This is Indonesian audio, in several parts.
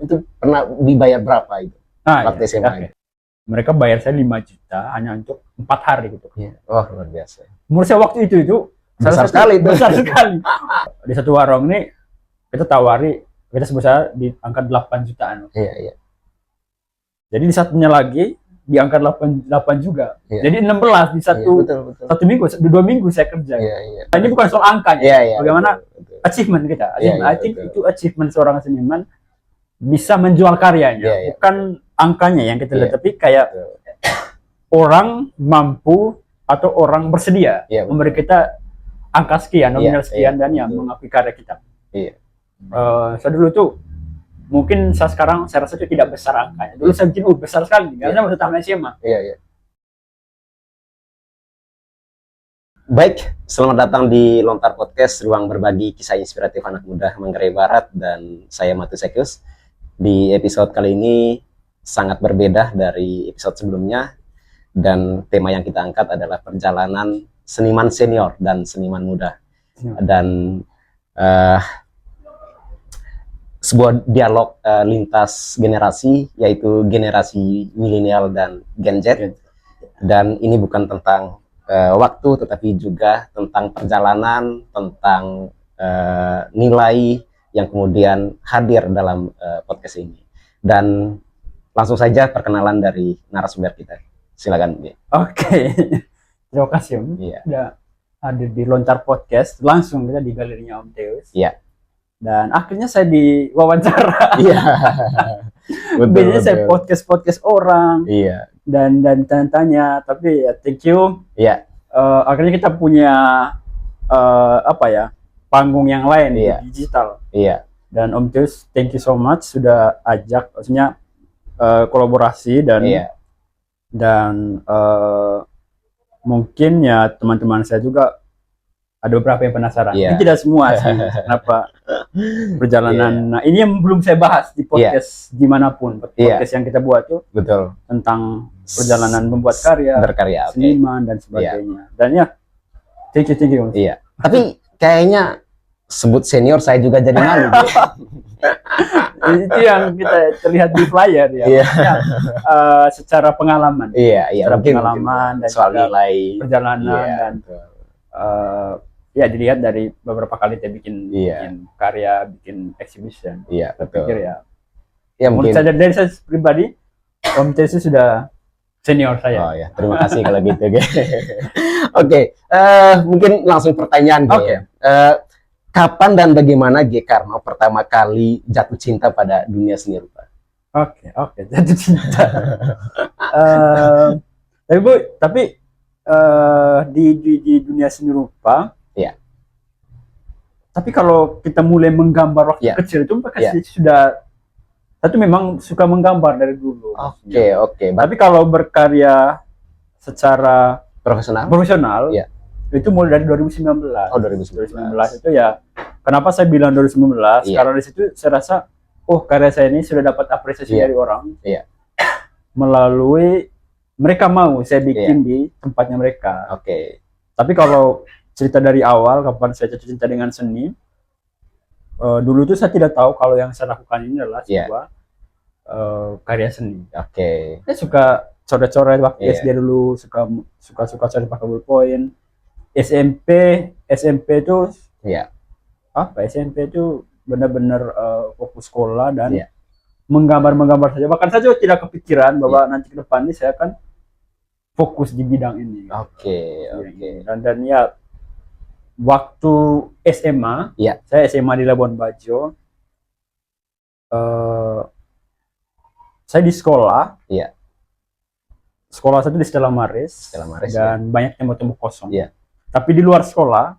Itu pernah dibayar berapa itu? Waktu Ya, SMA. okay. Mereka bayar saya 5 juta hanya untuk 4 hari gitu. Iya. Oh, luar biasa. Menurut saya waktu itu Besar sekali itu. Besar sekali. Di satu warung nih kita tawari, kita sebesar di angka 8 jutaan. Iya, iya. Jadi di satunya lagi di angka 8 juga. Iya. Jadi 16 di Iya, betul. satu minggu, 2 minggu saya kerja. Iya, iya. Nah, ini bukan soal angkanya. Iya, iya. Bagaimana betul. achievement kita. Iya, iya, I think betul. itu achievement seorang seniman bisa menjual karyanya, Iya, iya. bukan angkanya yang kita lihat, Iya. tapi kayak Betul. orang mampu atau orang bersedia Iya, betul. memberi kita angka sekian, nominal Iya, sekian, iya, dan yang betul. mengakui karya kita. Iya. Saya dulu tuh mungkin sekarang saya rasa itu tidak besar angkanya. Dulu saya bikin besar sekali karena waktu tamat SMA. Iya, iya. Baik, selamat datang di Lontar Podcast, ruang berbagi kisah inspiratif anak muda Manggarai Barat, dan saya Matu Sekius. Di episode kali ini sangat berbeda dari episode sebelumnya, dan tema yang kita angkat adalah perjalanan seniman senior dan seniman muda. Dan sebuah dialog lintas generasi, yaitu generasi milenial dan Gen Z. Dan ini bukan tentang waktu, tetapi juga tentang perjalanan, tentang nilai yang kemudian hadir dalam podcast ini. Dan langsung saja perkenalan dari narasumber kita. Silakan. Oke. Terima kasih Om. Iya. Sudah hadir di Lontar Podcast, langsung kita di galerinya Om Teus. Iya. Dan akhirnya saya diwawancara. Iya. Biasanya saya podcast orang. Iya. Dan tanya-tanya, tapi ya thank you. Iya. Akhirnya kita punya panggung yang lain, Iya. di digital. Iya. Dan Om Teus, thank you so much sudah ajak, maksudnya kolaborasi dan mungkin ya teman-teman saya juga ada beberapa yang penasaran. Iya. Ini tidak semua sih, kenapa perjalanan. Iya. Nah, ini yang belum saya bahas di podcast dimanapun. Podcast yang kita buat tuh Betul. tentang perjalanan membuat karya, Berkarya, oke. seniman dan sebagainya. Dan ya, thank you. Iya. Tapi kayaknya sebut senior saya juga jadi malu. Itu yang kita terlihat di flyer ya. Iya. Maksudnya, secara pengalaman. Iya, iya. Secara Mungkin pengalaman dan soal juga nilai perjalanan Iya, dan betul. ya dilihat dari beberapa kali dia bikin karya, bikin exhibition. Iya, Saya betul. pikir ya. Ya Menurut mungkin. saya dari saya pribadi, Om Teus sudah senior saya. Oh ya, terima kasih kalau gitu. Oke, mungkin langsung pertanyaan. Oke. Kapan dan bagaimana G. Karno pertama kali jatuh cinta pada dunia seni rupa? Oke, jatuh cinta. Tapi di dunia seni rupa. Iya. Tapi kalau kita mulai menggambar waktu kecil itu sudah. Saya memang suka menggambar dari dulu. Oke. Tapi kalau berkarya secara profesional, itu mulai dari 2019. Oh, 2019 itu ya. Kenapa saya bilang 2019? Iya. Karena di situ saya rasa, karya saya ini sudah dapat apresiasi dari orang. Iya. Melalui mereka mau saya bikin di tempatnya mereka. Oke. Tapi kalau cerita dari awal, kapan saya jatuh cinta dengan seni, dulu tuh saya tidak tahu kalau yang saya lakukan ini adalah sebuah karya seni. Oke. Saya suka coret-coret waktu Iya. SD dulu, suka coret pakai ballpoint. SMP itu SMP itu benar-benar fokus sekolah dan menggambar saja. Bahkan saya juga tidak kepikiran bahwa nanti ke depan ini saya akan fokus di bidang ini. Oke. Dan ya waktu SMA, saya SMA di Labuan Bajo. Saya di sekolah. Sekolah saya di Stella Maris dan banyak tembok-tembok kosong. Tapi di luar sekolah,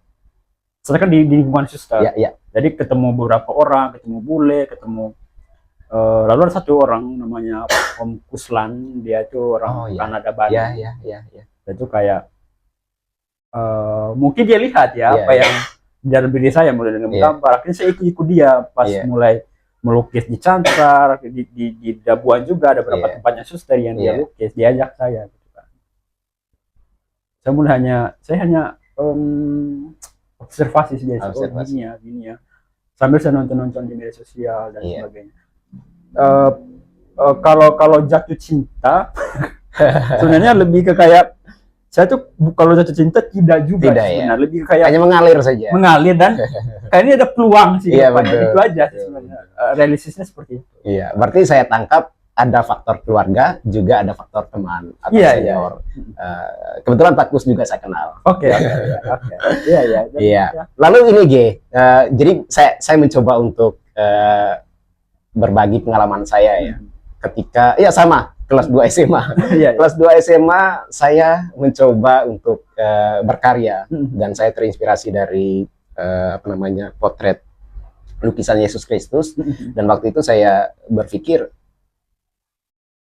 saya kan di lingkungan suster. Jadi ketemu beberapa orang, ketemu bule, lalu ada satu orang namanya Om Kuslan, dia itu orang Kanada Bali. Dia itu kayak mungkin dia lihat apa yang di dalam diri saya mulai dengan menggambar. Akhirnya saya ikut dia pas mulai melukis di Cancar, di Dabuan juga ada beberapa tempatnya suster yang dia lukis, diajak saya. Gitu kan. Saya hanya observasi saja, gini ya, sambil saya nonton di media sosial dan sebagainya. kalau jatuh cinta sebenarnya lebih ke kayak saya tuh kalau jatuh cinta tidak juga sebenarnya, lebih kayak hanya mengalir saja. Mengalir dan kayaknya ada peluang sih. Iya, betul. Itu aja sebenarnya. Realistisnya seperti itu. Iya, berarti saya tangkap ada faktor keluarga, juga ada faktor teman atau senior. Kebetulan Pak Kus juga saya kenal. Oke. Iya. Lalu ini G, jadi saya mencoba untuk berbagi pengalaman saya ya. Ketika sama kelas 2 SMA. Kelas 2 SMA saya mencoba untuk berkarya dan saya terinspirasi dari potret lukisan Yesus Kristus, dan waktu itu saya berpikir,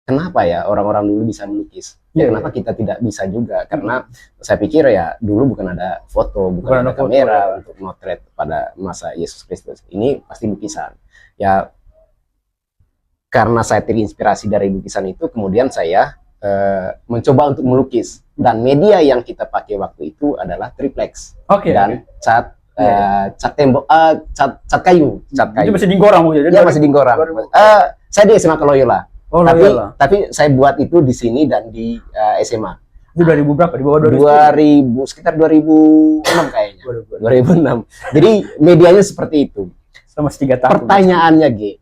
kenapa ya orang-orang dulu bisa melukis? Kenapa kita tidak bisa juga? Karena saya pikir ya dulu bukan ada foto, bukan ada kamera untuk motret pada masa Yesus Kristus. Ini pasti lukisan. Ya, karena saya terinspirasi dari lukisan itu, kemudian saya mencoba untuk melukis. Dan media yang kita pakai waktu itu adalah triplex dan cat tembok, cat kayu. Itu masih Dinggorang mungkin? Iya, masih Dinggorang. Saya di SMA Loyola. Tapi saya buat itu di sini dan di SMA. Itu 2000 berapa? Di bawah 2000, sekitar 2006 kayaknya. 2006. Jadi medianya seperti itu. Selama 3 tahun. Pertanyaannya G.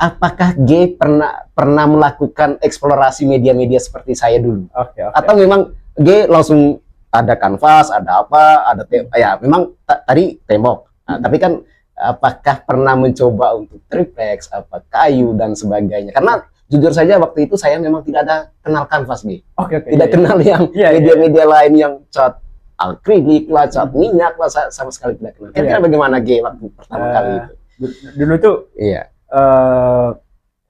Apakah G pernah melakukan eksplorasi media-media seperti saya dulu? Atau memang G langsung ada kanvas, ada apa, ada memang tadi tembok. Tapi kan apakah pernah mencoba untuk triplex, kayu dan sebagainya? Karena jujur saja waktu itu saya memang tidak ada kenal kanvas G. Tidak kenal yang media-media lain yang cat akrilik lah, cat minyak lah, sama sekali tidak kenal. Kira-kira bagaimana G waktu pertama kali itu? Dulu tuh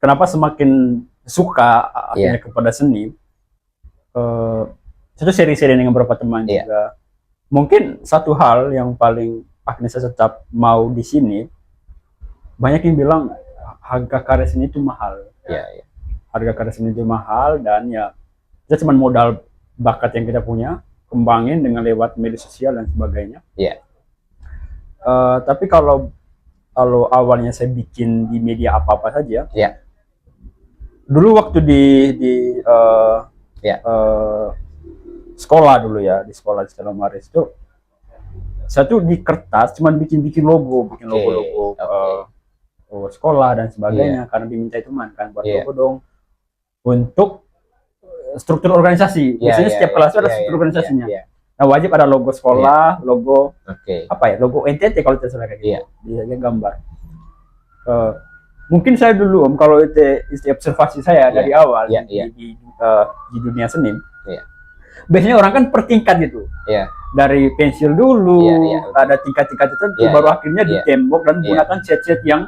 kenapa semakin suka akhirnya kepada seni, itu sering-sering dengan beberapa teman juga. Mungkin satu hal yang paling akhirnya saya tetap mau di sini, banyak yang bilang harga karya seni itu mahal. Harga karya seni itu mahal, dan ya kita cuma modal bakat yang kita punya, kembangin dengan lewat media sosial dan sebagainya. Tapi kalau awalnya saya bikin di media apa-apa saja, dulu waktu di sekolah dulu ya, di sekolah di Stella Maris itu, saya tuh di kertas cuman bikin logo sekolah dan sebagainya, karena diminta teman kan buat logo dong untuk struktur organisasi. Biasanya setiap kelas itu ada struktur organisasinya. Nah, wajib ada logo sekolah, logo logo NTT kalau tidak salah kayak gitu. Dia gambar. Mungkin saya dulu Om, kalau itu observasi saya dari awal di dunia seni. Biasanya orang kan per tingkat gitu. Dari pensil dulu, ada tingkat-tingkat tertentu, baru akhirnya di tembok dan menggunakan cat-cat yang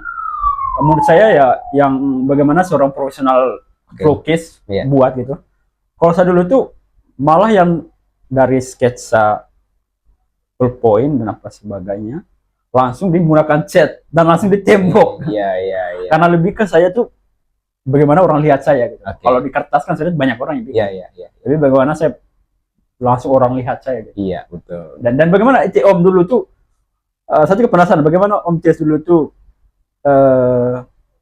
menurut saya ya yang bagaimana seorang profesional pelukis buat gitu. Kalau saya dulu tuh malah yang dari sketsa ballpoint dan apa sebagainya langsung digunakan cat dan langsung ditembok. Karena lebih ke saya tuh bagaimana orang lihat saya gitu. Kalau di kertas kan saya lihat banyak orang yang bikin. Tapi bagaimana saya langsung orang lihat saya gitu. Betul. Dan bagaimana itu Om dulu tuh, saya juga penasaran bagaimana Om Ties dulu tuh,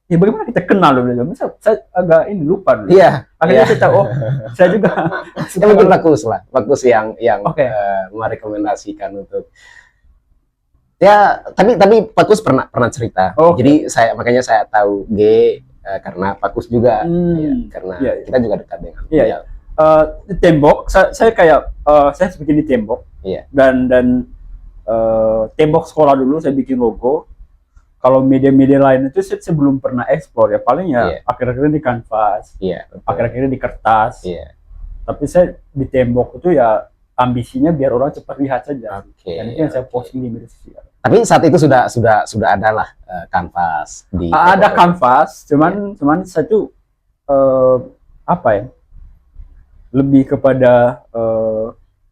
bagaimana kita kenal dulu. Saya agak lupa dulu. Akhirnya saya tahu, saya juga mungkin bagus yang merekomendasikan untuk tapi Pakus pernah cerita. Jadi makanya saya tahu G karena Pakus juga karena kita juga dekat dengan di tembok. Saya kayak saya bikin di tembok dan tembok sekolah dulu saya bikin logo. Kalau media-media lain itu saya belum pernah eksplor ya, paling akhir-akhirnya di kanvas, akhir-akhirnya di kertas. Tapi saya di tembok itu ya ambisinya biar orang cepat lihat saja. Dan itu yang saya posting di media sosial. Tapi saat itu sudah ada lah kanvas di ada kanvas, cuman saya tuh lebih kepada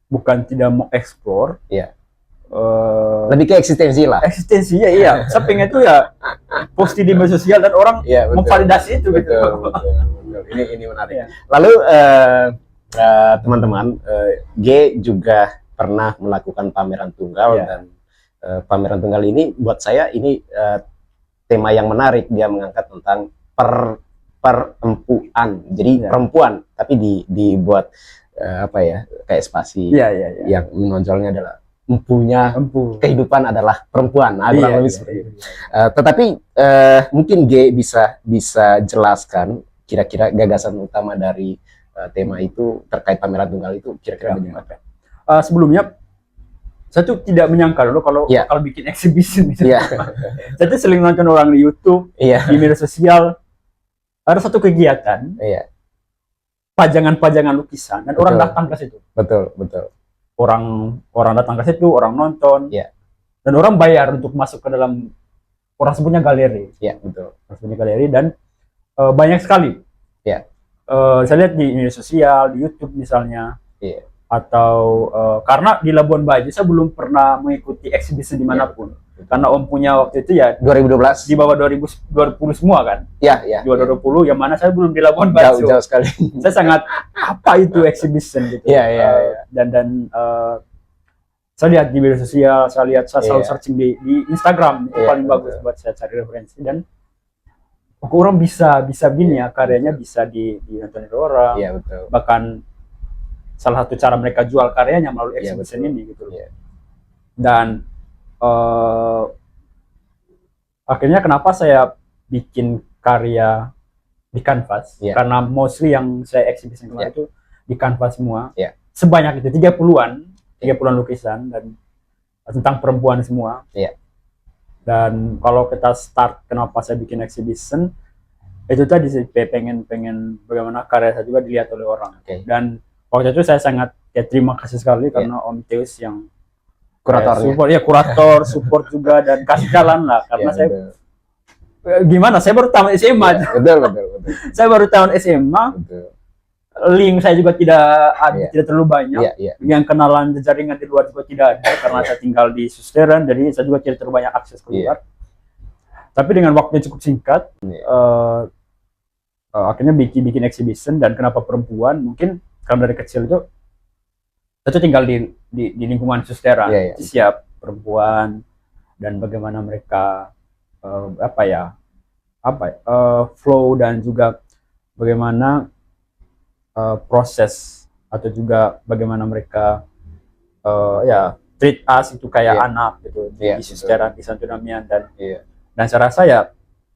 bukan tidak mau eksplor. Lebih ke eksistensi lah. Eksistensinya saya pengen itu ya posting di media sosial dan orang memvalidasi itu gitu. Betul. Ini menarik. Lalu teman-teman, G juga pernah melakukan pameran tunggal dan pameran tunggal ini buat saya ini tema yang menarik. Dia mengangkat tentang perempuan, jadi perempuan tapi dibuat apa ya, kayak spasi yang menonjolnya adalah empunya kehidupan adalah perempuan, kurang lebih seperti itu. Tetapi mungkin G bisa jelaskan kira-kira gagasan utama dari tema itu terkait pameran tunggal itu kira-kira bagaimana? Sebelumnya saya tuh tidak menyangka dulu kalau bakal bikin exhibition gitu. Saya tuh sering nonton orang di YouTube, di media sosial, ada satu kegiatan, pajangan-pajangan lukisan, dan orang datang ke situ. Betul. Orang datang ke situ, orang nonton, dan orang bayar untuk masuk ke dalam, orang sebutnya galeri. Betul. Orang sebutnya galeri, dan banyak sekali. Saya lihat di media sosial, di YouTube misalnya. Atau karena di Labuan Bajo saya belum pernah mengikuti eksibisi dimanapun, karena Om punya waktu itu 2012 di bawah 2020 semua kan, 2020 yang mana saya belum di Labuan Bajo. Jauh sekali. Saya sangat apa itu exhibition gitu. Dan saya lihat di media sosial, saya selalu searching di Instagram, itu paling bagus buat saya cari referensi, dan orang bisa gini ya, karyanya bisa ditonton orang. Betul. Bahkan salah satu cara mereka jual karyanya melalui exhibition ini gitu. Dan akhirnya kenapa saya bikin karya di kanvas, karena mostly yang saya exhibition kemarin itu di kanvas semua. Sebanyak itu 30-an lukisan, dan tentang perempuan semua. Dan kalau kita start kenapa saya bikin exhibition, itu tadi sih pengen bagaimana karya saya juga dilihat oleh orang. Dan waktu itu saya sangat terima kasih sekali karena Om Teus yang kurator, support juga, dan kasih jalan lah, karena saya gimana, saya baru tahun SMA. Betul. Saya baru tahun SMA. Link saya juga tidak terlalu banyak. Yang kenalan jaringan di luar juga tidak ada, karena saya tinggal di Susteran, jadi saya juga tidak terlalu banyak akses keluar. Tapi dengan waktu yang cukup singkat, akhirnya bikin exhibition. Dan kenapa perempuan? Mungkin karena dari kecil itu saya tinggal di lingkungan Susteran, siap perempuan, dan bagaimana mereka flow, dan juga bagaimana proses, atau juga bagaimana mereka treat us itu kayak anak gitu di Susteran, di Santo Damian, dan saya rasa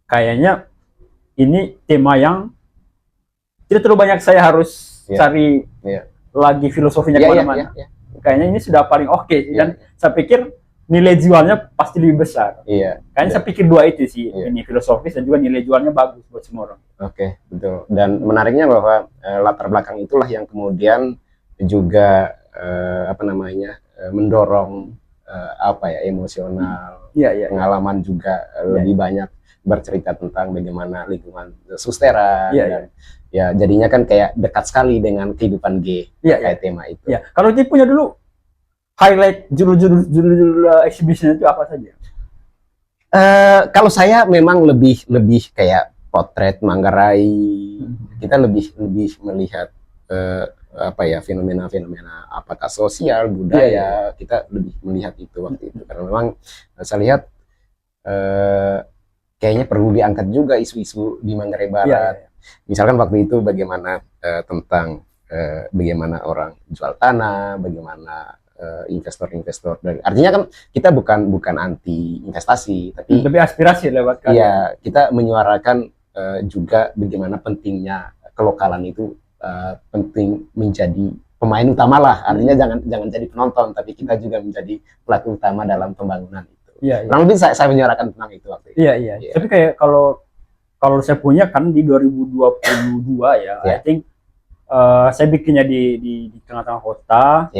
kayaknya ini tema yang tidak terlalu banyak saya harus cari lagi filosofinya kemana-mana. Kayaknya ini sudah paling oke. Dan saya pikir nilai jualnya pasti lebih besar. Kayaknya saya pikir dua itu sih, ini filosofis dan juga nilai jualnya bagus buat semua orang. Betul. Dan menariknya bahwa latar belakang itulah yang kemudian juga mendorong emosional, pengalaman juga lebih banyak bercerita tentang bagaimana lingkungan Susteran. Jadinya kan kayak dekat sekali dengan kehidupan G kayak tema itu. Kalau dia punya dulu highlight judul exhibition itu apa saja? Kalau saya memang lebih kayak potret Manggarai. Kita lebih melihat fenomena apakah sosial, budaya. Kita lebih melihat itu waktu itu, karena memang saya lihat kayaknya perlu diangkat juga isu-isu di Manggarai Barat. Misalkan waktu itu bagaimana tentang bagaimana orang jual tanah, bagaimana investor-investor. Artinya kan kita bukan anti investasi, tapi aspirasi lewat karya. Kita menyuarakan juga bagaimana pentingnya kelokalan itu penting menjadi pemain utama lah. Artinya jangan jadi penonton, tapi kita juga menjadi pelaku utama dalam pembangunan itu. Kurang lebih saya menyuarakan tentang itu waktu itu. Tapi kayak kalau saya punya kan di 2022 I think saya bikinnya di tengah-tengah kota.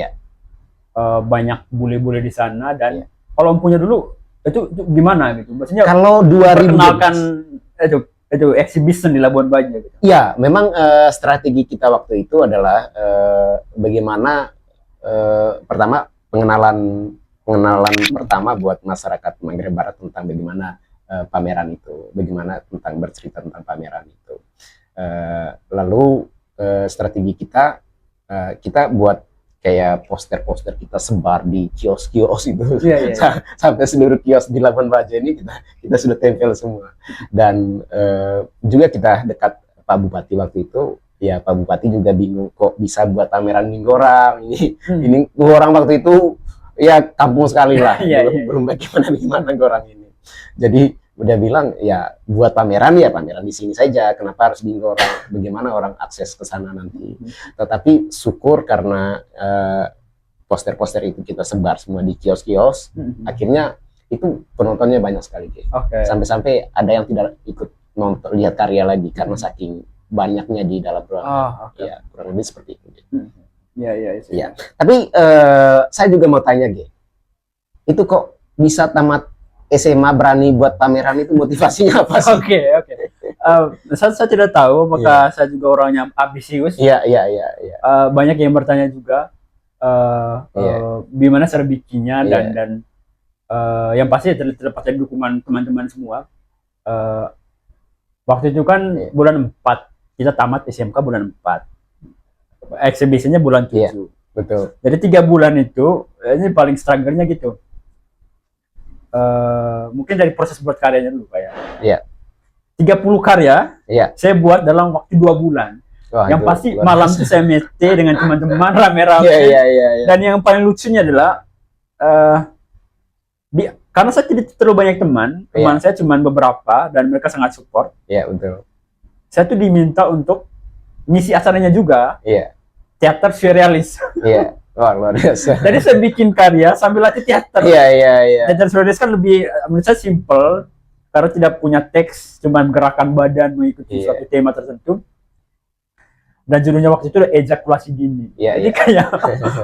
Banyak bule-bule di sana, dan kalau punya dulu itu gimana gitu? Maksudnya kalau 2000 perkenalkan itu exhibition di Labuan Bajo gitu. Memang strategi kita waktu itu adalah bagaimana pertama pengenalan pertama buat masyarakat Manggarai Barat tentang bagaimana pameran itu, bagaimana tentang bercerita tentang pameran itu. Lalu strategi kita buat kayak poster-poster kita sebar di kios-kios itu. Sampai seluruh kios di Labuan Bajo ini kita sudah tempel semua. Dan juga kita dekat Pak Bupati waktu itu, ya Pak Bupati juga bingung kok bisa buat pameran Minggorang ini orang waktu itu ya kampung sekali lah, belum bagaimana gorang ini. Jadi udah bilang ya buat pameran ya pameran di sini saja, kenapa harus di Minggorang, bagaimana orang akses ke sana nanti. Tetapi syukur karena poster-poster itu kita sebar semua di kios-kios, akhirnya itu penontonnya banyak sekali. Sampai-sampai ada yang tidak ikut nonton lihat karya lagi karena saking banyaknya di dalam ruangan. Ya kurang lebih seperti itu. Ya. Tapi saya juga mau tanya, itu kok bisa tamat SMA berani buat pameran, itu motivasinya apa sih? Oke. Saya tidak tahu apakah saya juga orangnya ambisius. Iya. Banyak yang bertanya juga gimana cara bikinnya dan yang pasti terlepas dari dukungan teman-teman semua. Waktu itu kan bulan 4 kita tamat SMK bulan 4. Eksibisinya bulan 7. Betul. Jadi 3 bulan itu ini paling struggle-nya gitu. Mungkin dari proses buat karyanya dulu kayak. 30 karya saya buat dalam waktu 2 bulan. Yang pasti malam itu saya mete dengan teman-teman rame-rame. Dan yang paling lucunya adalah karena saya tidak terlalu banyak teman saya cuma beberapa dan mereka sangat support. Betul. Saya tuh diminta untuk ngisi acaranya juga. Teater surrealis. Luar biasa. Jadi saya bikin karya sambil latih teater. Teater surrealis kan lebih menurut saya simple karena tidak punya teks, cuma gerakan badan mengikuti suatu tema tertentu. Dan judulnya waktu itu ejakulasi dini. Jadi kayak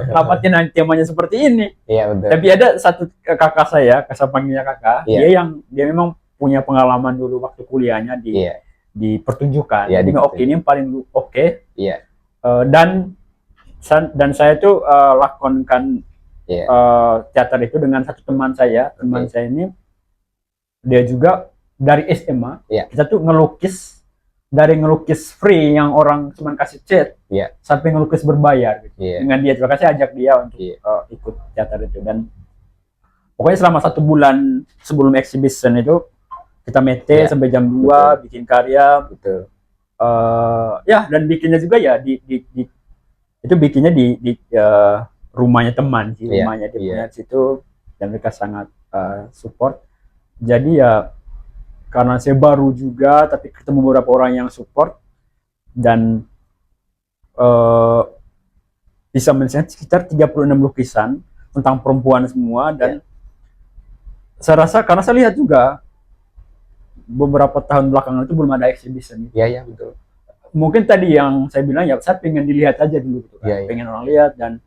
rapatin temanya seperti ini. Betul. Tapi ada satu kakak saya panggilnya kakak, dia memang punya pengalaman dulu waktu kuliahnya di pertunjukan. Ini ini yang paling oke. Dan saya tuh lakonkan teater itu dengan satu teman saya. Teman saya ini dia juga dari SMA. Kita tuh ngelukis dari ngelukis free yang orang cuma kasih cat sampai ngelukis berbayar gitu. Dengan dia, terima kasih ajak dia untuk ikut teater itu. Dan pokoknya selama 1 bulan sebelum exhibition itu kita mete sampai jam 2 bikin karya. Dan bikinnya juga itu bikinnya di rumahnya teman sih, rumahnya dia punya situ, dan mereka sangat support. Jadi karena saya baru juga, tapi ketemu beberapa orang yang support dan bisa menyelesaikan sekitar 36 lukisan tentang perempuan semua. Dan saya rasa karena saya lihat juga beberapa tahun belakangan itu belum ada exhibition. Betul. Mungkin tadi yang saya bilang saya pengen dilihat aja dulu gitu kan. Pengen orang lihat dan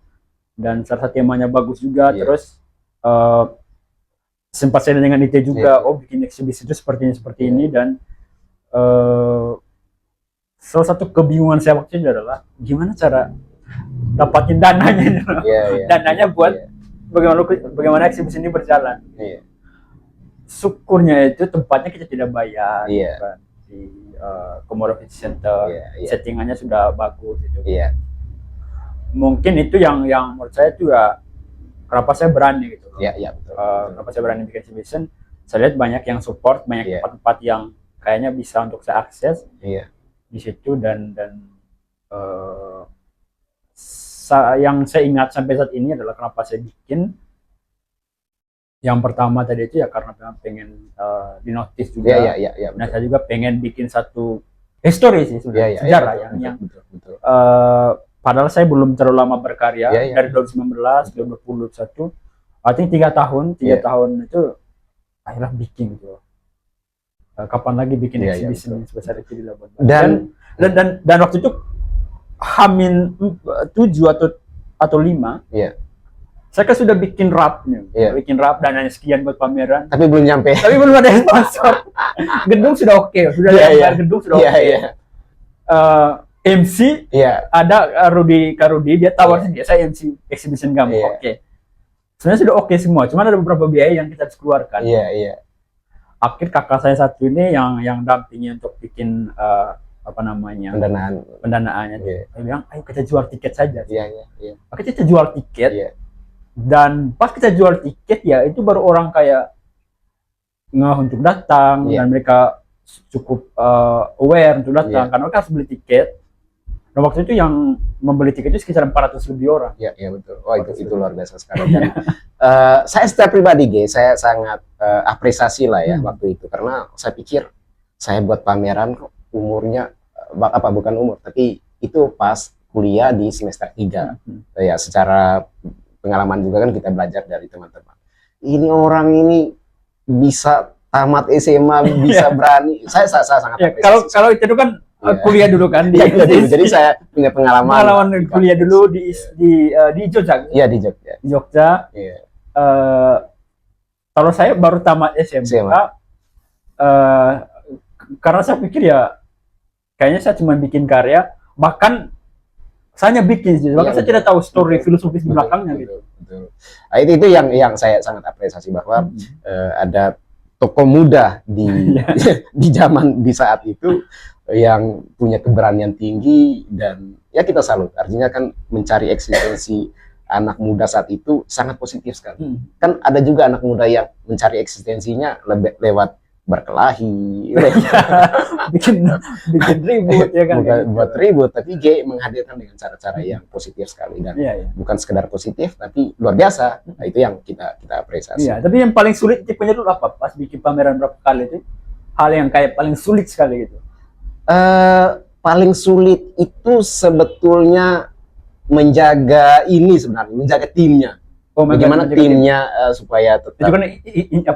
salah satu temanya bagus juga. Terus sempat saya dengan IT juga, bikin eksibisi itu seperti ini dan salah satu kebingungan saya waktu itu adalah gimana cara dapatin dananya, dananya buat bagaimana eksibisi ini berjalan. Syukurnya itu tempatnya kita tidak bayar, kan? Di Komodo City Center, settingannya sudah bagus gitu. Mungkin itu yang menurut saya itu kenapa saya berani gitu. Betul. Kenapa saya berani bikin exhibition? Saya lihat banyak yang support, banyak tempat-tempat yang kayaknya bisa untuk saya akses di situ dan yang saya ingat sampai saat ini adalah kenapa saya bikin. Yang pertama tadi itu karena pengen dinotis juga. Nah saya juga pengen bikin satu history sih sebenarnya, sejarah yang betul. Padahal saya belum terlalu lama berkarya dari 2019, 2021. I think 3 tahun itu akhirnya bikin gitu. Kapan lagi bikin exhibition sebesar itu di Labuan Bajo. Dan waktu itu Hamin 7 atau 5. Saya kan sudah bikin rap dananya sekian buat pameran. Tapi belum nyampe. Tapi belum ada sponsor. Gedung sudah oke, gedung sudah oke. MC ada Rudi dia tawar sendiri, saya MC exhibition kamu. Sebenarnya sudah oke semua, cuma ada beberapa biaya yang kita harus keluarkan. Akhir kakak saya satu ini yang dampingi untuk bikin apa namanya Yeah. pendanaannya. Dia bilang, ayo kita jual tiket saja. Maka kita jual tiket. Dan pas kita jual tiket ya itu baru orang kayak ngeh untuk datang dan mereka cukup aware untuk datang karena mereka harus beli tiket. Dan waktu itu yang membeli tiket itu sekitar 400 lebih orang. Iya betul. Wah itu luar biasa sekali. Dan, saya secara pribadi saya sangat apresiasi lah ya waktu itu karena saya pikir saya buat pameran umurnya bukan umur tapi itu pas kuliah di semester 3. Ya secara pengalaman juga kan kita belajar dari teman-teman. Ini orang ini bisa tamat SMA bisa berani. Saya sangat apresiasi. Kalau itu kan kuliah dulu kan jadi saya punya pengalaman kuliah dulu di Jogja. Iya di Jogja. Di Jogja. Kalau saya baru tamat SMA. Karena saya pikir ya kayaknya saya cuma bikin karya, bahkan saya hanya bikin sih, bahkan saya tidak tahu story filosofis di belakangnya gitu. Betul. Nah, itu yang saya sangat apresiasi bahwa ada tokoh muda di zaman di saat itu yang punya keberanian tinggi dan ya kita salut. Artinya kan mencari eksistensi anak muda saat itu sangat positif sekali. Kan ada juga anak muda yang mencari eksistensinya lewat berkelahi, bikin ribut ya kan. Bukan buat ribut, tapi G menghadirkan dengan cara-cara yang positif sekali dan bukan sekedar positif tapi luar biasa. Nah, itu yang kita apresiasi. Iya, tapi yang paling sulit tipenya dulu apa? Pas bikin pameran berapa kali itu? Hal yang kayak paling sulit sekali gitu. Paling sulit itu sebetulnya menjaga timnya. Bagaimana timnya supaya tetap itu kan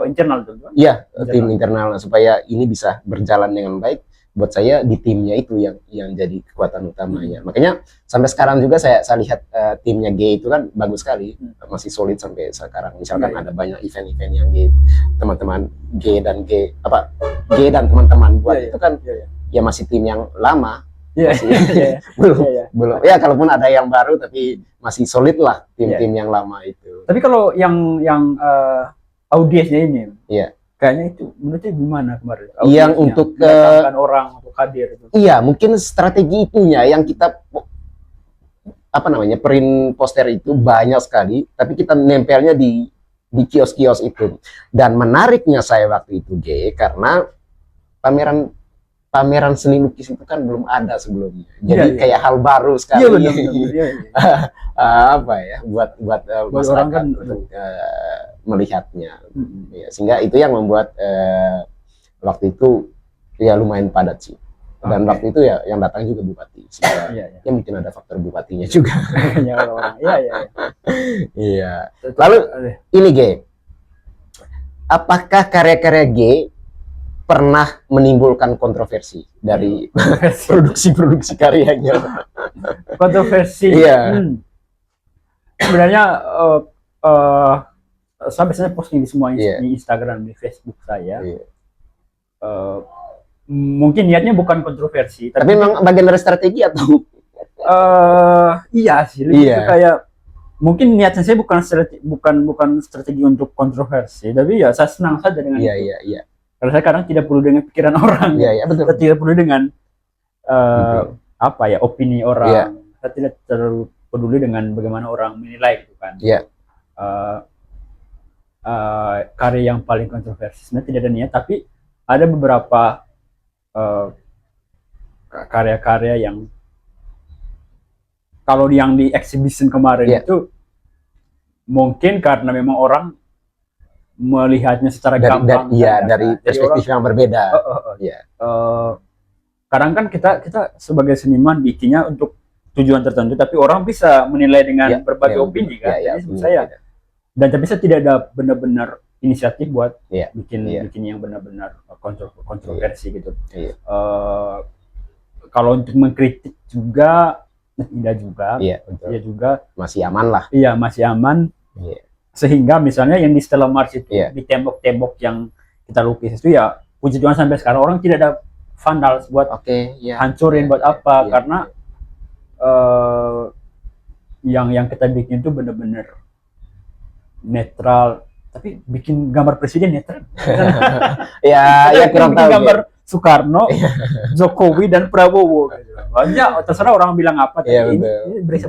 internal tuh kan? Iya, tim internal supaya ini bisa berjalan dengan baik. Buat saya di timnya itu yang jadi kekuatan utamanya. Makanya sampai sekarang juga saya lihat timnya G itu kan bagus sekali, masih solid sampai sekarang. Misalkan ada banyak event-event yang G teman-teman G dan teman-teman buat itu kan ya masih tim yang lama. Belum. Ya kalaupun ada yang baru tapi masih solid lah tim-tim yang lama itu. Tapi kalau yang audiensnya ini, kayaknya itu menurutnya gimana kemarin? Yang untuk orang untuk hadir itu. Iya, mungkin strategi itunya yang kita print poster itu banyak sekali, tapi kita nempelnya di kios-kios itu. Dan menariknya saya waktu itu karena pameran seni lukis itu kan belum ada sebelumnya, jadi kayak hal baru sekali. Buat masyarakat kan untuk melihatnya, sehingga itu yang membuat waktu itu ya lumayan padat sih. Dan waktu itu ya yang datang juga bupati, ya mungkin ada faktor bupatinya juga. Iya. Lalu ini G, apakah karya-karya G pernah menimbulkan kontroversi dari produksi karyanya? Kontroversi. Sebenarnya saya biasanya posting di semua di Instagram, di Facebook saya. Mungkin niatnya bukan kontroversi, tapi memang bagian dari strategi atau? Iya sih, lebih kayak mungkin niatnya saya bukan strategi untuk kontroversi, tapi ya saya senang saja dengan itu. Iya. Karena saya kadang tidak perlu dengan pikiran orang, betul. Saya tidak perlu dengan opini orang, saya tidak terlalu peduli dengan bagaimana orang menilai gitu kan. Karya yang paling kontroversi sebenarnya tidak ada niat, tapi ada beberapa karya-karya yang kalau yang di exhibition kemarin itu mungkin karena memang orang melihatnya secara gampang dari perspektif yang berbeda. Kadang kan kita sebagai seniman bikinnya untuk tujuan tertentu, tapi orang bisa menilai dengan berbagai opini kan. Jadi menurut saya, dan tapi saya tidak ada benar-benar inisiatif buat bikin yang benar-benar kontroversi gitu. Kalau untuk mengkritik juga tidak juga, juga masih aman lah. Iya, masih aman. Sehingga misalnya yang di Stella Maris itu di tembok-tembok yang kita lukis itu ya puji Tuhan sampai sekarang orang tidak ada vandal buat hancurin buat apa, karena yang kita bikin itu benar-benar netral, tapi bikin gambar presiden netral. ya kurang tahu. Gambar Soekarno, Jokowi dan Prabowo. Gitu. Banyak, terserah orang bilang apa. Iya, ini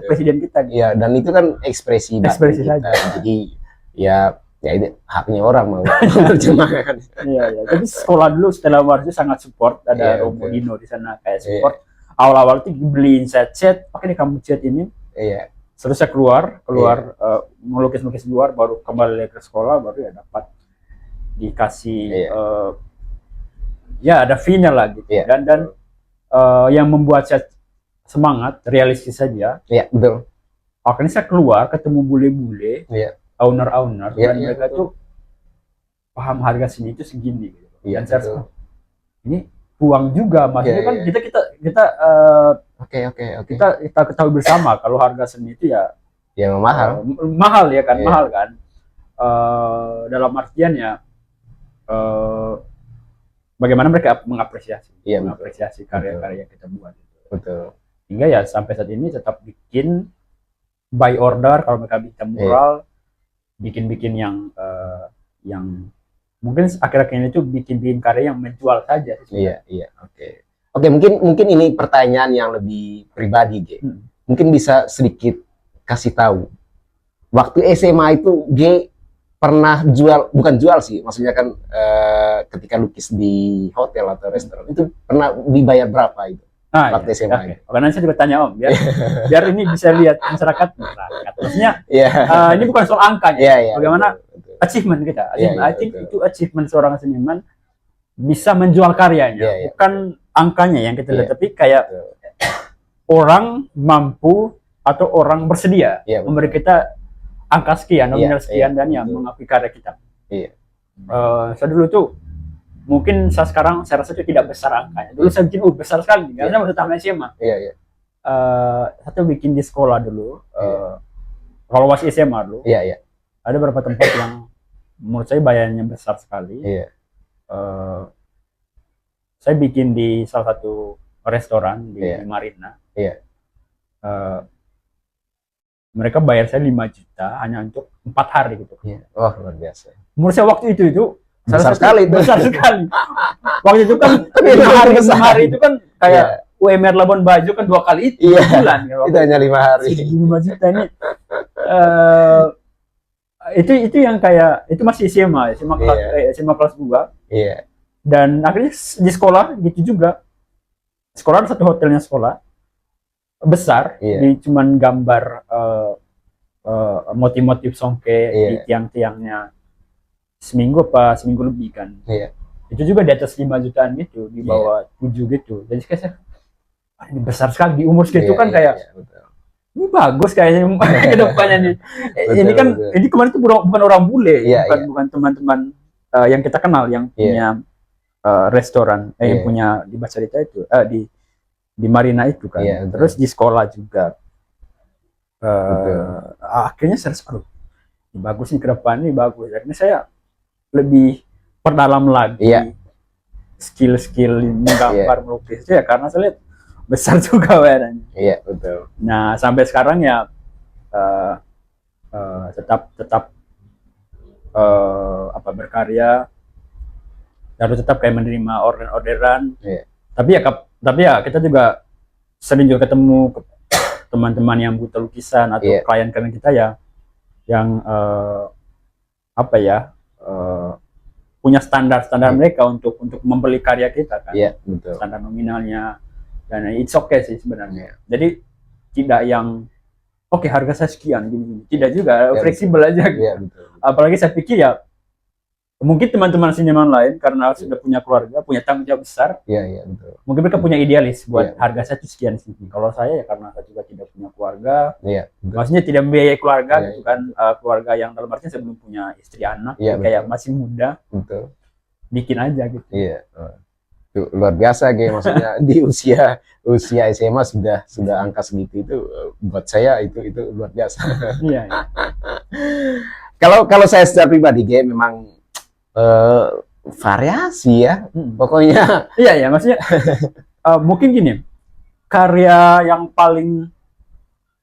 presiden kita. Gitu. Iya, dan itu kan ekspresi saja. Jadi ya itu haknya orang mau terjemahkan. Iya. Jadi sekolah dulu setelah Warjo sangat support. Ada Romo Dino di sana kayak support. Awal-awal tuh beliin set, pakai kamu cat ini. Iya. Terus saya keluar melukis-lukis luar, baru kembali ke sekolah, baru ya dapat dikasih ya ada fee-nya lah gitu. Dan yang membuat saya semangat, realistis saja. Iya, betul. Akhirnya saya keluar ketemu bule-bule, owner-owner, dan mereka tuh paham harga seni itu segini gitu. Dan saya rasa ini uang juga, maksudnya kan kita kita ketahui bersama kalau harga seni itu ya mahal ya kan, mahal kan. Dalam artian ya bagaimana mereka mengapresiasi karya-karya kita buat. Betul. Hingga ya sampai saat ini tetap bikin by order kalau mereka bisa mural, bikin yang mungkin akhir-akhir ini tuh bikin karya yang menjual saja. Oke, mungkin ini pertanyaan yang lebih pribadi, G. Mungkin bisa sedikit kasih tahu. Waktu SMA itu G pernah bukan jual sih, maksudnya kan ketika lukis di hotel atau restoran itu pernah dibayar berapa itu waktu SMA? Karena saya juga tanya Om, biar ini bisa lihat masyarakat. Maksudnya ini bukan soal angkanya, bagaimana achievement kita. I think itu achievement seorang seniman bisa menjual karyanya, bukan angkanya yang kita lihat, tapi kayak orang mampu atau orang bersedia memberi kita angka sekian, nominal sekian, dan yang mengakui karya kita. Saya dulu tuh, mungkin sekarang saya rasa itu tidak besar angkanya. Dulu saya bikin besar sekali, karena waktu tamat SMA. Saya bikin di sekolah dulu, kalau masih SMA dulu, ada beberapa tempat yang menurut saya bayarnya besar sekali. Saya bikin di salah satu restoran di Marina. Mereka bayar saya 5 juta hanya untuk 4 hari gitu. Wah, luar biasa. Menurut saya waktu itu besar sekali. Waktu itu kan 5 hari itu kan kayak UMR Labuan Bajo kan 2 kali itu bulan. Itu hanya 5 hari. 5 juta ini. Itu yang kayak itu masih SMA kelas 2. Dan akhirnya di sekolah gitu juga. Sekolah ada satu hotelnya sekolah besar, di cuman gambar motif-motif songke di tiang-tiangnya seminggu lebih kan. Itu juga di atas 5 jutaan gitu, di bawah 7 gitu. Jadi kayak ini besar sekali di umur segitu kan kayak ini bagus kayaknya ke depannya nih. Ini kan ini kemarin itu bukan orang bule, bukan teman-teman yang kita kenal yang punya restoran yang punya di Basarita itu di Marina itu kan. Terus di sekolah juga. Akhirnya saya rasa, ini bagus nih ke depan nih, bagus. Akhirnya saya lebih perdalam lagi skill menggambar, melukis ya, karena saya lihat besar juga bayarannya. Betul. Nah, sampai sekarang ya tetap berkarya, harus tetap kayak menerima orderan. Tapi ya kita juga sering juga ketemu teman-teman yang butuh lukisan atau klien-klien kita yang punya standar mereka untuk membeli karya kita kan. Betul. Standar nominalnya, dan it's okay sih sebenarnya. Jadi tidak yang harga saya sekian gini. Tidak juga, fleksibel aja gitu. Betul. Apalagi saya pikir ya mungkin teman-teman seniman lain karena sudah punya keluarga, punya tanggung jawab besar. Betul. Mungkin mereka punya idealis buat harga saya itu sekian sih. Kalau saya ya karena saya juga tidak punya keluarga. Maksudnya tidak membiayai keluarga gitu kan. Keluarga yang dalam artinya saya belum punya istri anak, kayak masih muda. Betul. Bikin aja gitu. Itu luar biasa maksudnya di usia SMA sudah angka segitu, itu buat saya itu luar biasa. Kalau saya secara pribadi memang variasi ya, pokoknya. Maksudnya mungkin gini, karya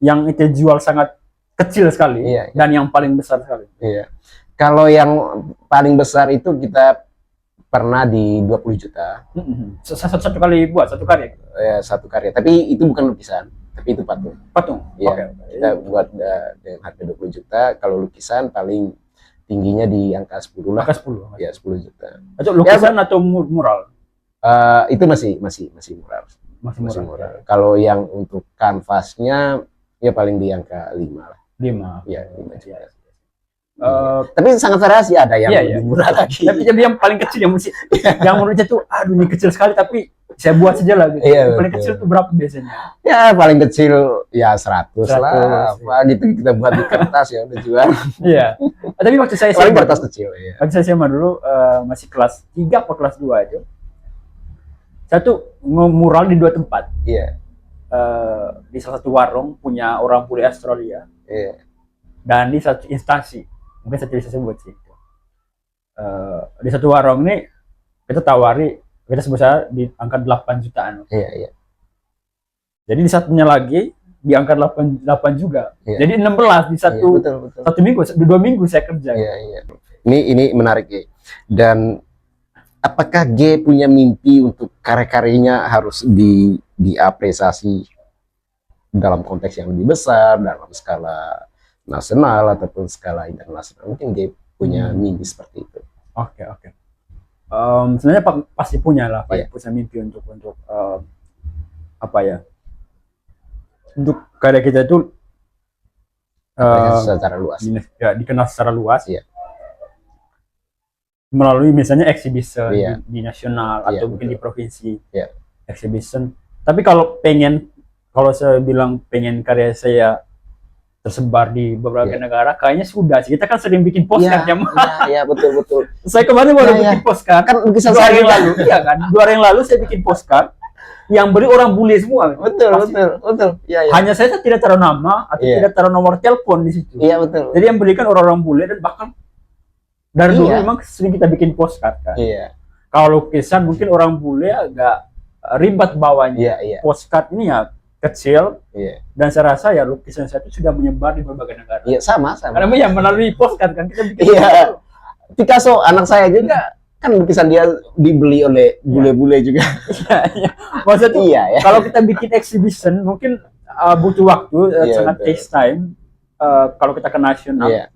yang itu jual sangat kecil sekali, dan yang paling besar sekali. Kalau yang paling besar itu kita pernah di 20 juta. Satu kali buat satu karya? Ya, satu karya, tapi itu bukan lukisan, tapi itu patung. Patung? Ya, kita buat dengan harga 20 juta. Kalau lukisan paling tingginya di angka 10 lah. Angka 10? Ya, 10 juta. Atau lukisan ya, atau mural? Itu masih mural. Masih mural. Kalau yang untuk kanvasnya, ya paling di angka 5 lah. 5? Ya, 5 juta. Tapi sangat variasi, ada yang lebih murah lagi. Tapi yang paling kecil yang mesti, yang menurutnya tuh, aduh ini kecil sekali, tapi saya buat saja lah. Gitu. Yang paling kecil tuh berapa biasanya? Ya paling kecil ya 100 lah, apa gitu kita buat di kertas ya udah jual. Iya. Tapi waktu saya paling kertas kecil. Ya. Waktu saya SMA dulu masih kelas 3 atau kelas 2 itu, saya tuh mural di 2 tempat. Iya. Di salah satu warung punya orang bule Australia. Iya. Dan di satu instansi, mungkin saya bisa sebut sih. Di satu warung ini kita tawari, kita sebut saja di angka 8 jutaan. Iya. Jadi di satunya lagi di angka 8 juga. Iya. Jadi 16 di satu betul. Satu minggu, 2 minggu saya kerja. Iya. Ini menarik ya. Dan apakah G punya mimpi untuk karya-karyanya harus diapresiasi dalam konteks yang lebih besar, dalam skala nasional ataupun skala internasional? Mungkin G punya mimpi seperti itu. Oke. Sebenarnya pasti punya lah, punya mimpi untuk apa ya? Untuk karya kita itu secara luas. Dikenal secara luas. Iya. Melalui misalnya exhibition di nasional atau mungkin di provinsi. Iya. Exhibition. Tapi kalau saya bilang pengen karya saya tersebar di beberapa negara, kayaknya sudah sih. Kita kan sering bikin postcard ya betul. Saya kemarin baru bikin postcard kan lukisan 2 hari yang lalu. Iya kan? 2 hari yang lalu saya bikin postcard yang beli orang bule semua. Betul. Ya. Hanya saya tidak taruh nama atau tidak taruh nomor telepon di situ. Iya betul. Jadi yang belikan orang-orang bule, dan bahkan dari dulu memang sering kita bikin postcard kan. Iya. Kalau lukisan mungkin orang bule agak ribet bawanya. Iya. Postcard ini ya kecil, dan saya rasa ya lukisan saya itu sudah menyebar di berbagai negara. Iya, sama. Karena ya melalui postcard kan kita bikin. Iya. Picasso, anak saya juga kan lukisan dia dibeli oleh bule-bule juga. Iya. Maksudnya kalau kita bikin exhibition mungkin butuh waktu, sangat takes time kalau kita ke nasional. Iya.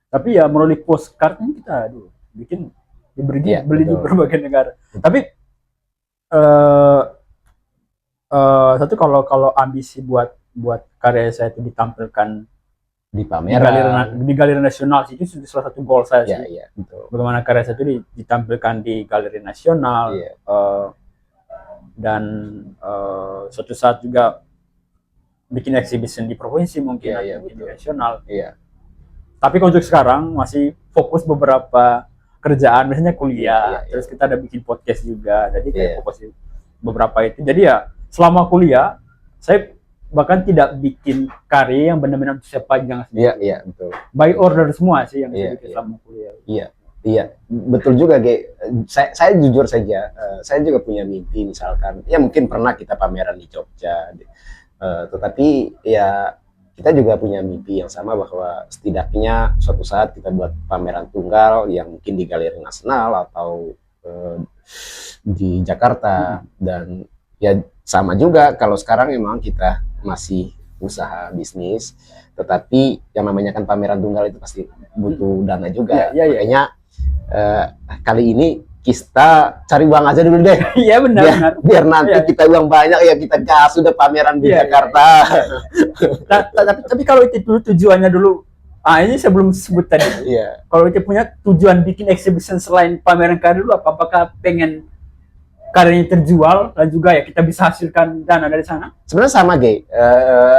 Tapi ya melalui postcard ini kita beli di berbagai negara. Tapi satu kalau ambisi buat karya saya itu ditampilkan di pameran, di galeri nasional sih, itu salah satu goal saya sih. Iya, betul. Bagaimana karya saya itu ditampilkan di galeri nasional, dan suatu saat juga bikin exhibition di provinsi mungkin, atau di nasional. Iya. Tapi untuk sekarang masih fokus beberapa kerjaan, biasanya kuliah, terus kita ada bikin podcast juga, jadi kayak fokus beberapa itu. Jadi ya selama kuliah saya bahkan tidak bikin karya yang benar-benar sepanjang. Iya, betul. By order semua sih yang saya bikin selama kuliah. Iya, betul juga, Ge. Saya jujur saja, saya juga punya mimpi, misalkan, ya mungkin pernah kita pameran di Jogja, tetapi ya kita juga punya mimpi yang sama, bahwa setidaknya suatu saat kita buat pameran tunggal yang mungkin di Galeri Nasional atau di Jakarta. Dan ya sama juga kalau sekarang memang kita masih usaha bisnis, tetapi yang namanya kan pameran tunggal itu pasti butuh dana juga. Makanya kali ini kita cari uang aja dulu deh. Iya benar. Biar nanti kita uang banyak ya kita gas sudah pameran di Jakarta. Tapi kalau itu dulu tujuannya dulu, ini saya belum sebut tadi. Kalau itu punya tujuan bikin exhibition selain pameran karya dulu, apakah pengen karyanya terjual dan juga ya kita bisa hasilkan dana dari sana? Sebenarnya sama, Ge.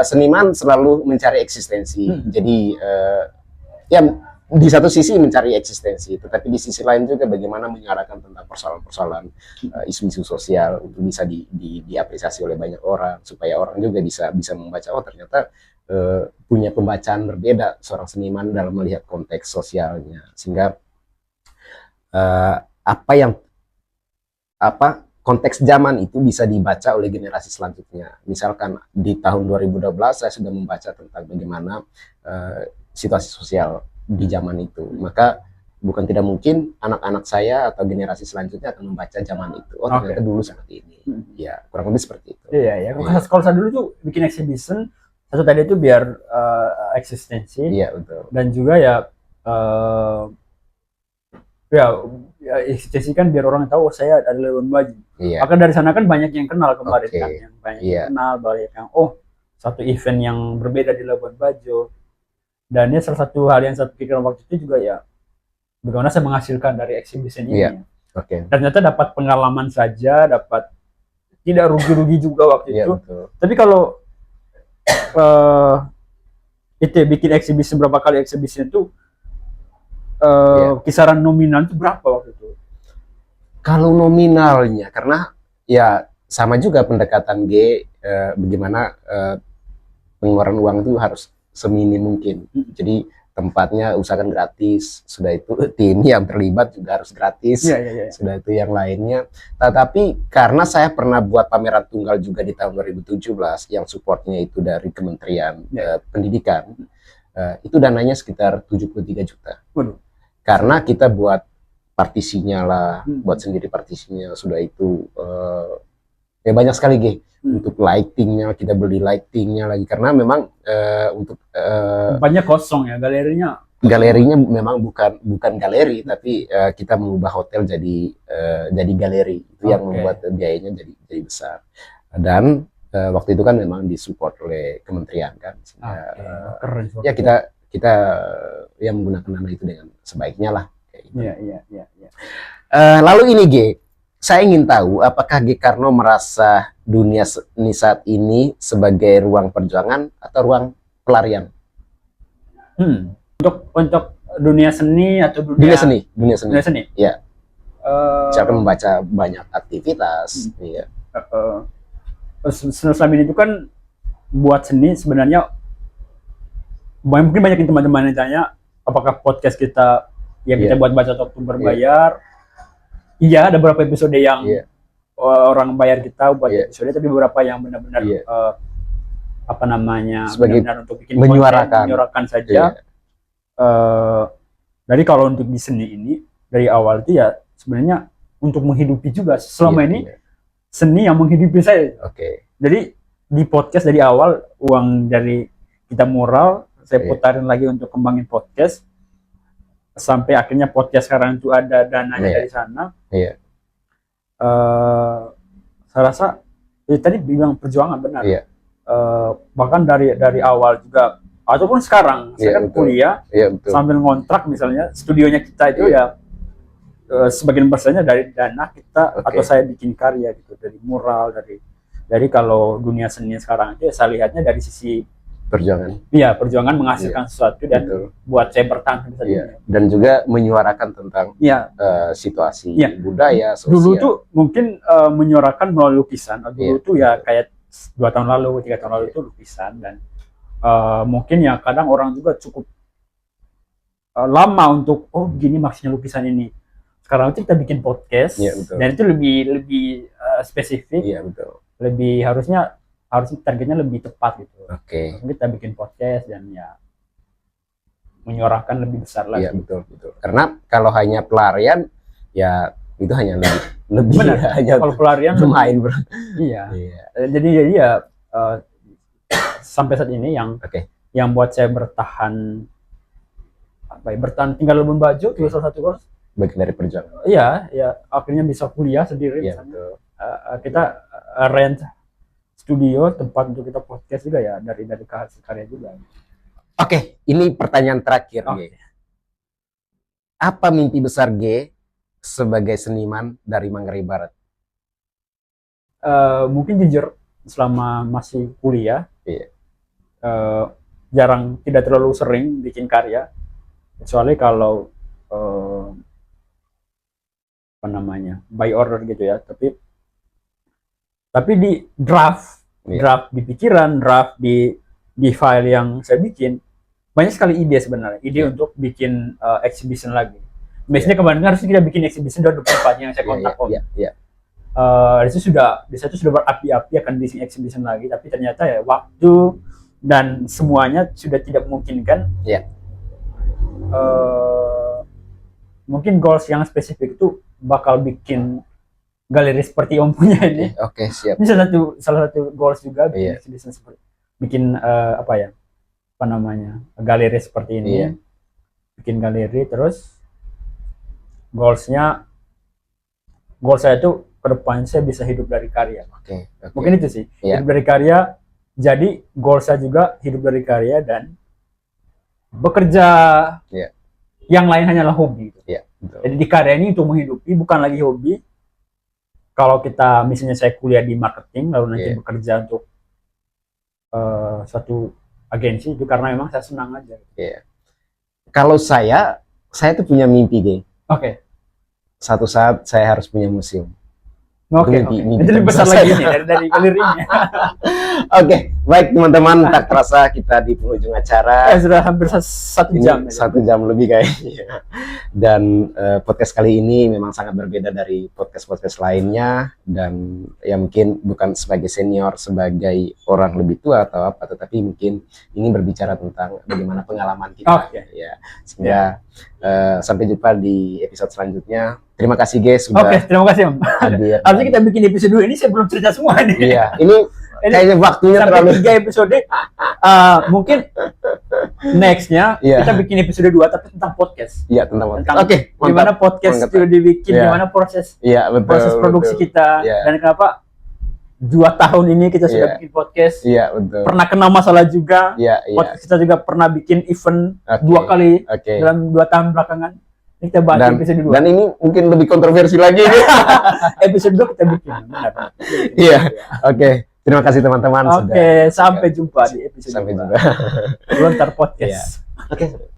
Seniman selalu mencari eksistensi. Jadi ya di satu sisi mencari eksistensi, tetapi di sisi lain juga bagaimana menyuarakan tentang persoalan-persoalan isu-isu sosial untuk bisa diapresiasi oleh banyak orang, supaya orang juga bisa membaca, oh ternyata punya pembacaan berbeda seorang seniman dalam melihat konteks sosialnya, sehingga konteks zaman itu bisa dibaca oleh generasi selanjutnya. Misalkan di tahun 2012 saya sudah membaca tentang bagaimana situasi sosial di zaman itu, maka bukan tidak mungkin anak-anak saya atau generasi selanjutnya akan membaca zaman itu. Oh, ternyata dulu seperti ini. Ya, kurang lebih seperti itu. Iya, ya. Kalau saya dulu tuh bikin exhibition, satu tadi itu biar eksistensi. Iya, betul. Dan juga ya eksistensi kan biar orang tahu saya ada Labuan Bajo. Iya. Maka dari sana kan banyak yang kenal kemarin kan, yang banyak yang kenal, banyak yang satu event yang berbeda di Labuan Bajo. Dan ini salah satu hal yang saya pikirkan waktu itu juga ya, bagaimana saya menghasilkan dari exhibition ini. Iya. Oke. Ternyata dapat pengalaman saja, dapat tidak rugi-rugi juga waktu itu. Betul. Tapi kalau itu bikin exhibition berapa kali exhibition itu kisaran nominal itu berapa waktu itu? Kalau nominalnya, karena ya sama juga pendekatan G, bagaimana pengeluaran uang itu harus seminim mungkin. Jadi tempatnya usahakan gratis, sudah itu tim yang terlibat juga harus gratis, sudah itu yang lainnya. Tetapi karena saya pernah buat pameran tunggal juga di tahun 2017 yang supportnya itu dari Kementerian Pendidikan, itu dananya sekitar 73 juta. Karena kita buat partisinya lah, buat sendiri partisinya, sudah itu ya banyak sekali untuk lightingnya, kita beli lightingnya lagi karena memang untuk banyak kosong ya galerinya memang bukan galeri tapi kita mengubah hotel jadi galeri, itu yang membuat biayanya jadi besar. Dan waktu itu kan memang disupport oleh kementerian kan, ya kita yang menggunakan dana itu dengan sebaiknya lah. Lalu ini saya ingin tahu apakah G. Karno merasa dunia seni saat ini sebagai ruang perjuangan atau ruang pelarian? Untuk dunia seni atau dunia seni. Ya. Cara membaca banyak aktivitas. Iya. Selama ini itu kan buat seni sebenarnya mungkin banyak teman-teman yang tanya apakah podcast kita kita buat baca atau berbayar. Iya, ada beberapa episode yang orang bayar kita buat episode, tapi beberapa yang benar-benar benar-benar untuk bikin menyuarakan saja. Dari kalau untuk di seni ini dari awal itu ya sebenarnya untuk menghidupi juga. Selama ini seni yang menghidupi saya. Jadi di podcast dari awal uang dari kita mural saya putarin lagi untuk kembangin podcast sampai akhirnya podcast sekarang itu ada dananya dari sana. Saya rasa tadi bilang perjuangan benar. Bahkan dari awal juga ataupun sekarang saya kan kuliah sambil ngontrak misalnya studionya kita itu sebagian besarnya dari dana kita atau saya bikin karya gitu, dari mural, dari kalau dunia seni sekarang itu saya lihatnya dari sisi perjuangan. Iya, perjuangan menghasilkan sesuatu dan buat saya bertahan dan juga menyuarakan tentang situasi budaya, sosial. Dulu tuh mungkin menyuarakan melalui lukisan. Dulu tuh kayak 2 tahun lalu, 3 tahun lalu itu lukisan, dan mungkin ya kadang orang juga cukup lama untuk gini maksudnya lukisan ini. Sekarang itu kita bikin podcast dan itu lebih spesifik. Lebih harusnya targetnya lebih tepat gitu. Kita bikin podcast dan ya menyuarakan lebih besar lagi. Betul. Karena kalau hanya pelarian ya itu hanya lebih hanya kalau pelarian bermain. Jadi ya sampai saat ini yang buat saya bertahan tinggal di Labuan Bajo itu salah satu kos bagian dari perjuangan. Iya, akhirnya bisa kuliah sendiri misalnya. Kita rent studio tempat untuk kita podcast juga ya dari karya juga. Ini pertanyaan terakhir. Apa mimpi besar G sebagai seniman dari Manggarai Barat? Mungkin jujur selama masih kuliah jarang, tidak terlalu sering bikin karya, kecuali kalau by order gitu ya. Tapi di draft di pikiran, draft di file yang saya bikin banyak sekali ide sebenarnya, untuk bikin exhibition lagi. Biasanya kemarin harusnya kita bikin exhibition 24 yang saya kontak di situ sudah berapi-api akan bikin exhibition lagi, tapi ternyata ya waktu dan semuanya sudah tidak memungkinkan. mungkin goals yang spesifik itu bakal bikin galeri seperti Om punya ini. Oke, siap. Ini salah satu goals juga bikin bisnis seperti bikin apa namanya, galeri seperti ini. Bikin galeri, terus goals saya itu kedepan saya bisa hidup dari karya. Mungkin itu sih, hidup dari karya. Jadi goal saya juga hidup dari karya dan bekerja. Yang lain hanyalah hobi. Jadi di karya ini untuk menghidupi, bukan lagi hobi. Kalau kita misalnya saya kuliah di marketing lalu nanti bekerja untuk suatu agensi, itu karena memang saya senang aja. Kalau saya tuh punya mimpi deh. Suatu saat saya harus punya museum. Itu lebih besar lagi nih dari galerinya. Oke, baik teman-teman, tak terasa kita di penghujung acara. Sudah hampir 1 jam. 1 jam lebih kayaknya. Dan podcast kali ini memang sangat berbeda dari podcast-podcast lainnya. Dan ya mungkin bukan sebagai senior, sebagai orang lebih tua atau apa, tetapi mungkin ini berbicara tentang bagaimana pengalaman kita. Ya, sehingga sampai jumpa di episode selanjutnya. Terima kasih guys sudah. Terima kasih Om. Harusnya kita bikin episode 2 ini saya belum cerita semua nih. Iya, ini kayaknya waktunya terlalu 3 episode. Mungkin nextnya kita bikin episode 2 tapi tentang podcast. Iya, tentang podcast. Oke, gimana podcast itu dibikin, gimana proses proses produksi kita, dan kenapa 2 tahun ini kita sudah bikin podcast. Iya, betul. Pernah kena masalah juga. Podcast kita juga pernah bikin event 2 kali dalam 2 tahun belakangan. Kita bahas episode 2. Dan ini mungkin lebih kontroversi lagi. Episode 2 kita bikin. Iya. Oke. Terima kasih teman-teman. Sampai jumpa di episode 2. Sampai jumpa. Lontar Podcast. Oke.